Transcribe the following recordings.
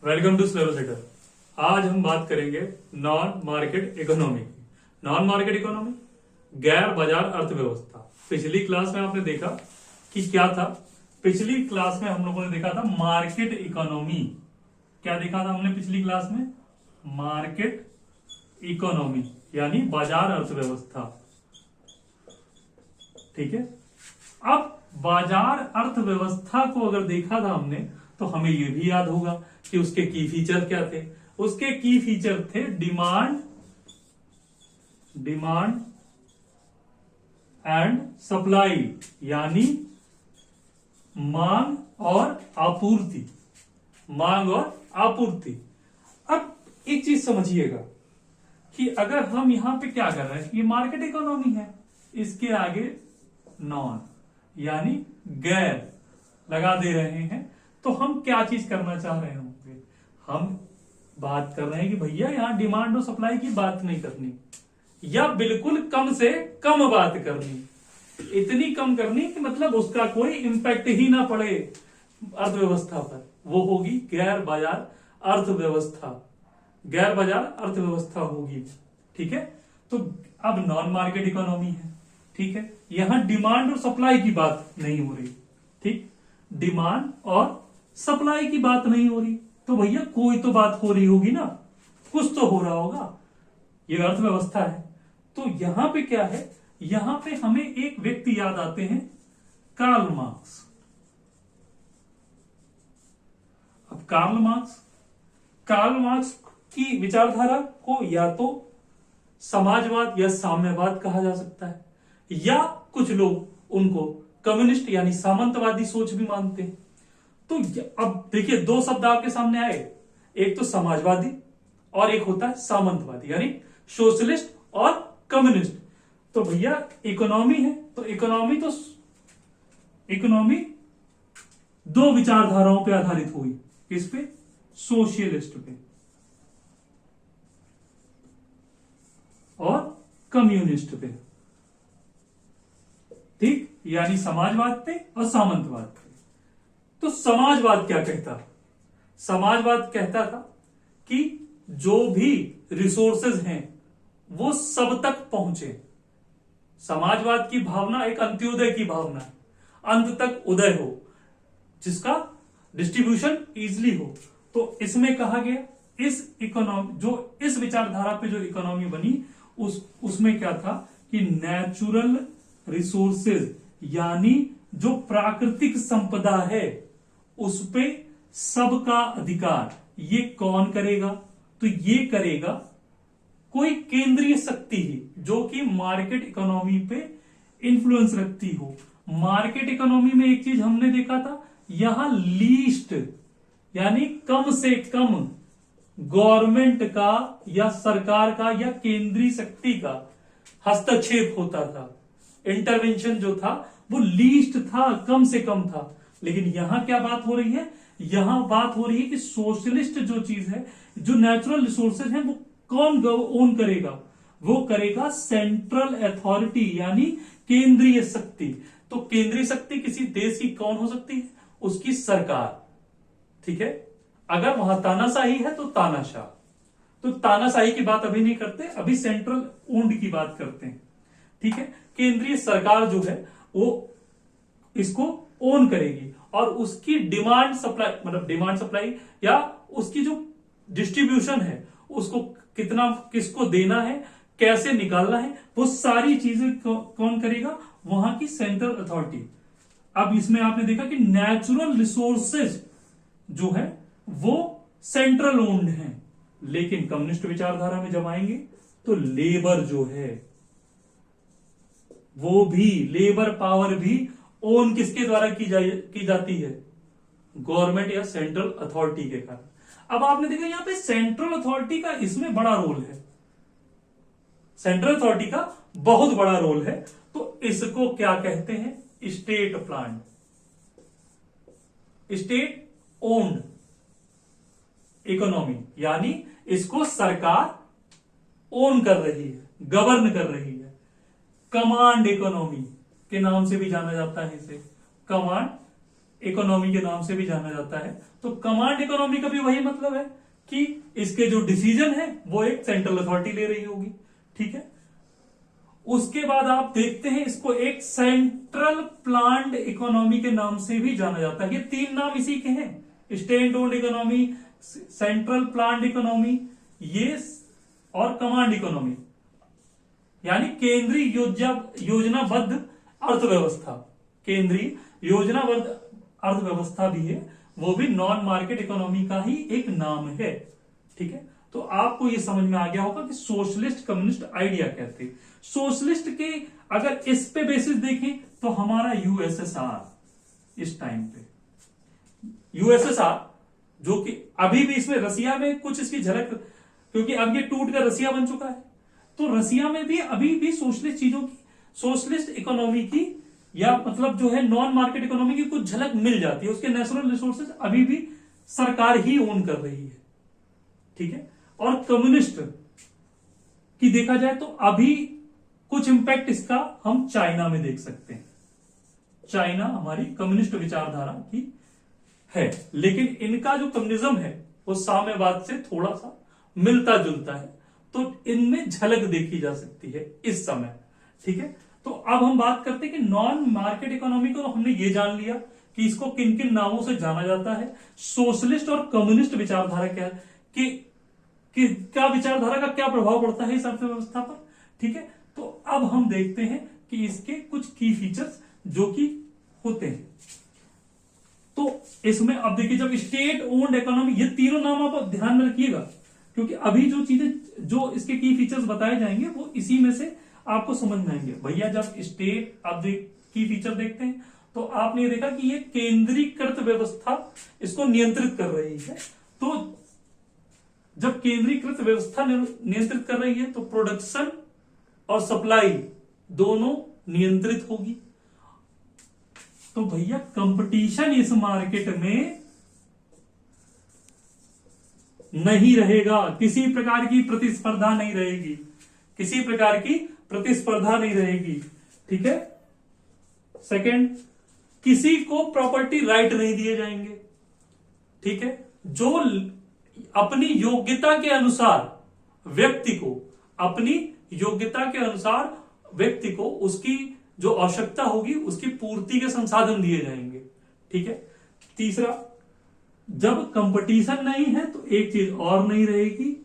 Welcome to syllabus shutter. आज हम बात करेंगे नॉन मार्केट इकोनॉमी की। नॉन मार्केट इकोनॉमी गैर बाजार अर्थव्यवस्था। पिछली क्लास में आपने देखा कि क्या था। पिछली क्लास में हम लोगों ने देखा था मार्केट इकोनॉमी। क्या देखा था हमने पिछली क्लास में? मार्केट इकोनॉमी यानी बाजार अर्थव्यवस्था। ठीक है। अब बाजार अर्थव्यवस्था को अगर देखा था हमने तो हमें यह भी याद होगा कि उसके की फीचर क्या थे। उसके की फीचर थे डिमांड एंड सप्लाई यानी मांग और आपूर्ति। मांग और आपूर्ति। अब एक चीज समझिएगा कि अगर हम यहां पे क्या कर रहे हैं, ये मार्केट इकोनॉमी है, इसके आगे नॉन यानी गैर लगा दे रहे हैं, तो हम क्या चीज करना चाह रहे होंगे? हम बात कर रहे हैं कि भैया यहां डिमांड और सप्लाई की बात नहीं करनी, या बिल्कुल कम से कम बात करनी। इतनी कम करनी कि मतलब उसका कोई इंपैक्ट ही ना पड़े अर्थव्यवस्था पर। वो होगी गैर बाजार अर्थव्यवस्था। गैर बाजार अर्थव्यवस्था होगी। ठीक है। तो अब नॉन मार्केट इकोनॉमी है। ठीक है। यहां डिमांड और सप्लाई की बात नहीं हो रही। ठीक। डिमांड और सप्लाई की बात नहीं हो रही, तो भैया कोई तो बात हो रही होगी ना, कुछ तो हो रहा होगा। ये अर्थव्यवस्था है। तो यहां पे क्या है, यहां पे हमें एक व्यक्ति याद आते हैं, कार्ल मार्क्स। अब कार्ल मार्क्स की विचारधारा को या तो समाजवाद या साम्यवाद कहा जा सकता है, या कुछ लोग उनको कम्युनिस्ट यानी सामंतवादी सोच भी मानते हैं। तो अब देखिए, दो शब्द आपके सामने आए, एक तो समाजवादी और एक होता है सामंतवादी यानी सोशलिस्ट और कम्युनिस्ट। तो भैया इकोनॉमी है, तो इकोनॉमी दो विचारधाराओं पे आधारित हुई। किस पे? सोशलिस्ट पे और कम्युनिस्ट पे। ठीक, यानी समाजवाद पे और सामंतवाद पे। तो समाजवाद क्या कहता? समाजवाद कहता था कि जो भी रिसोर्सेज हैं वो सब तक पहुंचे। समाजवाद की भावना एक अंत्योदय की भावना है, अंत तक उदय हो, जिसका डिस्ट्रीब्यूशन इजली हो। तो इसमें कहा गया, इस इकोनॉमी जो इस विचारधारा पे जो इकोनॉमी बनी, उसमें क्या था कि नेचुरल रिसोर्सेज यानी जो प्राकृतिक संपदा है उस पे सबका अधिकार। ये कौन करेगा? तो ये करेगा कोई केंद्रीय शक्ति ही, जो कि मार्केट इकोनॉमी पे इंफ्लुएंस रखती हो। मार्केट इकोनॉमी में एक चीज हमने देखा था, यहां लीस्ट यानी कम से कम गवर्नमेंट का या सरकार का या केंद्रीय शक्ति का हस्तक्षेप होता था। इंटरवेंशन जो था वो लीस्ट था, कम से कम था। लेकिन यहां क्या बात हो रही है? यहां बात हो रही है कि सोशलिस्ट जो चीज है, जो नेचुरल रिसोर्सेज है, वो कौन ओन करेगा? वो करेगा सेंट्रल अथॉरिटी यानी केंद्रीय शक्ति। तो केंद्रीय शक्ति किसी देश की कौन हो सकती है? उसकी सरकार। ठीक है। अगर वहां तानाशाही है तो तानाशाह। तो तानाशाही की बात अभी नहीं करते, अभी सेंट्रल ओन्ड की बात करते हैं। ठीक है। केंद्रीय सरकार जो है वो इसको ओन करेगी और उसकी डिमांड सप्लाई या उसकी जो डिस्ट्रीब्यूशन है, उसको कितना किसको देना है, कैसे निकालना है, वो सारी चीजें कौन करेगा? वहां की सेंट्रल अथॉरिटी। अब इसमें आपने देखा कि नेचुरल रिसोर्सेज जो है वो सेंट्रल ओन्ड है, लेकिन कम्युनिस्ट विचारधारा में जब आएंगे तो लेबर जो है वो भी, लेबर पावर भी ओन किसके द्वारा की जाती है? गवर्नमेंट या सेंट्रल अथॉरिटी के कारण। अब आपने देखा यहां पे सेंट्रल अथॉरिटी का इसमें बड़ा रोल है, सेंट्रल अथॉरिटी का बहुत बड़ा रोल है। तो इसको क्या कहते हैं? State plan, state owned economy, यानी इसको सरकार ओन कर रही है, गवर्न कर रही है। कमांड इकोनॉमी के नाम से भी जाना जाता है इसे, कमांड इकोनॉमी के नाम से भी जाना जाता है। तो कमांड इकोनॉमी का भी वही मतलब है कि इसके जो डिसीजन है वो एक सेंट्रल अथॉरिटी ले रही होगी, ठीक है। उसके बाद आप देखते हैं इसको एक सेंट्रल प्लान्ड इकोनॉमी के नाम से भी जाना जाता है। ये तीन नाम इसी के हैं, state owned economy, central planned economy, ये और कमांड इकोनॉमी, यानी केंद्रीय योजनाबद्ध अर्थव्यवस्था। केंद्रीय योजनाबद्ध अर्थव्यवस्था भी है, वो भी नॉन मार्केट इकोनॉमी का ही एक नाम है, ठीक है। तो आपको ये समझ में आ गया होगा कि सोशलिस्ट कम्युनिस्ट आइडिया क्या थे। सोशलिस्ट के अगर इस पे बेसिस देखें तो हमारा यूएसएसआर, इस टाइम पे यूएसएसआर, जो कि अभी भी इसमें रसिया में कुछ इसकी झलक, क्योंकि अब ये टूट कर रसिया बन चुका है, तो रसिया में भी अभी भी सोशलिस्ट चीजों की, सोशलिस्ट इकोनॉमी की, या मतलब जो है नॉन मार्केट इकोनॉमी की कुछ झलक मिल जाती है। उसके नेचुरल रिसोर्सेज अभी भी सरकार ही ओन कर रही है, ठीक है। और कम्युनिस्ट की देखा जाए तो अभी कुछ इंपैक्ट इसका हम चाइना में देख सकते हैं। चाइना हमारी कम्युनिस्ट विचारधारा की है, लेकिन इनका जो कम्युनिज्म है वो साम्यवाद से थोड़ा सा मिलता जुलता है, तो इनमें झलक देखी जा सकती है इस समय, ठीक है। तो अब हम बात करते हैं कि नॉन मार्केट इकोनॉमी को हमने ये जान लिया कि इसको किन किन नामों से जाना जाता है। सोशलिस्ट और कम्युनिस्ट विचारधारा क्या है, कि क्या विचारधारा का क्या प्रभाव पड़ता है इस अर्थव्यवस्था पर, ठीक है। तो अब हम देखते हैं कि इसके कुछ की फीचर्स जो कि होते हैं। तो इसमें अब देखिए, जब स्टेट ओन्ड इकोनॉमी, ये तीनों नाम आप ध्यान में रखिएगा, क्योंकि अभी जो चीजें जो इसके की फीचर्स बताए जाएंगे वो इसी में से आपको समझ में आएंगे। भैया जब स्टेट, अब की फीचर देखते हैं तो आपने देखा कि ये केंद्रीकृत व्यवस्था इसको नियंत्रित कर रही है। तो जब केंद्रीकृत व्यवस्था नियंत्रित कर रही है तो प्रोडक्शन और सप्लाई दोनों नियंत्रित होगी। तो भैया कंपटीशन इस मार्केट में नहीं रहेगा, किसी प्रकार की प्रतिस्पर्धा नहीं रहेगी, किसी प्रकार की प्रतिस्पर्धा नहीं रहेगी, ठीक है। सेकंड, किसी को प्रॉपर्टी राइट नहीं दिए जाएंगे, ठीक है। जो अपनी योग्यता के अनुसार व्यक्ति को, अपनी योग्यता के अनुसार व्यक्ति को उसकी जो आवश्यकता होगी उसकी पूर्ति के संसाधन दिए जाएंगे, ठीक है। तीसरा, जब कंपटीशन नहीं है तो एक चीज और नहीं रहेगी,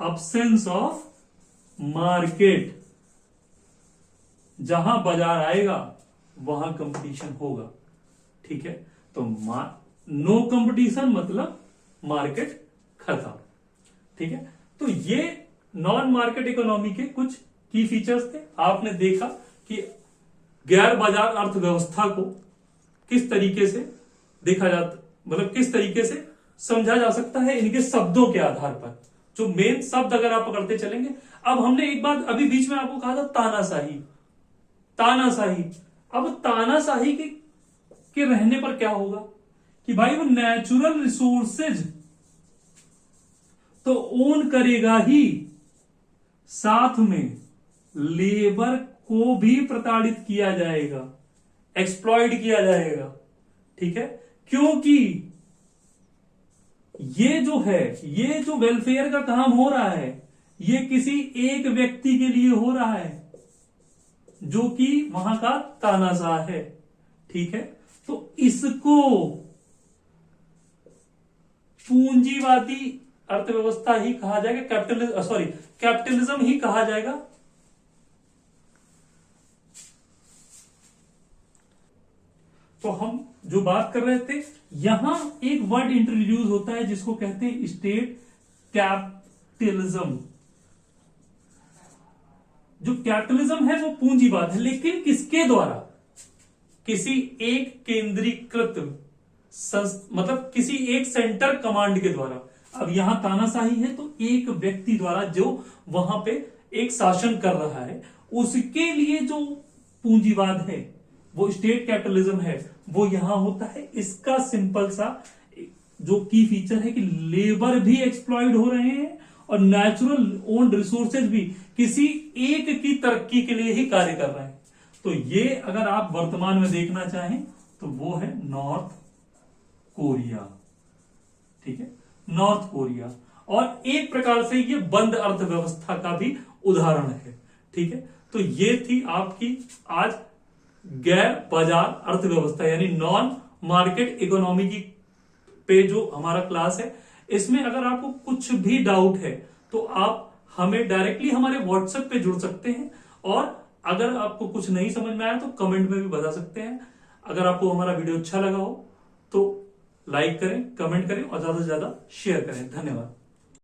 अब्सेंस ऑफ मार्केट। जहां बाजार आएगा वहां कंपटीशन होगा, ठीक है। तो नो कंपटीशन मतलब मार्केट खत्म, ठीक है। तो ये नॉन मार्केट इकोनॉमी के कुछ की फीचर्स थे। आपने देखा कि गैर बाजार अर्थव्यवस्था को किस तरीके से देखा जाता, मतलब किस तरीके से समझा जा सकता है इनके शब्दों के आधार पर, जो मेन शब्द अगर आप पकड़ते चलेंगे। अब हमने एक बात अभी बीच में आपको कहा था, तानाशाही। तानाशाही, अब तानाशाही के रहने पर क्या होगा कि भाई वो नेचुरल रिसोर्सेज तो ओन करेगा ही, साथ में लेबर को भी प्रताड़ित किया जाएगा, एक्सप्लॉइट किया जाएगा, ठीक है। क्योंकि ये जो है, ये जो वेलफेयर का काम हो रहा है ये किसी एक व्यक्ति के लिए हो रहा है जो कि वहां का तानाशाह है, ठीक है। तो इसको पूंजीवादी अर्थव्यवस्था ही कहा जाएगा, कैपिटलिज्म ही कहा जाएगा। तो हम जो बात कर रहे थे, यहां एक वर्ड इंट्रोड्यूस होता है जिसको कहते हैं स्टेट कैपिटलिज्म। जो कैपिटलिज्म है वो पूंजीवाद है, लेकिन किसके द्वारा? किसी एक केंद्रीकृत मतलब किसी एक सेंटर कमांड के द्वारा। अब यहां तानाशाही है तो एक व्यक्ति द्वारा जो वहां पे एक शासन कर रहा है, उसके लिए जो पूंजीवाद है वो स्टेट कैपिटलिज्म है, वो यहां होता है। इसका सिंपल सा जो की फीचर है कि लेबर भी एक्सप्लॉइड हो रहे हैं और नेचुरल ओन रिसोर्सेज भी किसी एक की तरक्की के लिए ही कार्य कर रहे हैं। तो ये अगर आप वर्तमान में देखना चाहें तो वो है नॉर्थ कोरिया। ठीक है, नॉर्थ कोरिया। और एक प्रकार से ये बंद अर्थव्यवस्था का भी उदाहरण है। ठीक है, तो ये थी आपकी आज गैर बाजार अर्थव्यवस्था यानी नॉन मार्केट इकोनॉमी की पे जो हमारा क्लास है। इसमें अगर आपको कुछ भी डाउट है तो आप हमें डायरेक्टली हमारे व्हाट्सएप पे जुड़ सकते हैं, और अगर आपको कुछ नहीं समझ में आया तो कमेंट में भी बता सकते हैं। अगर आपको हमारा वीडियो अच्छा लगा हो तो लाइक करें, कमेंट करें और ज्यादा से ज्यादा शेयर करें। धन्यवाद।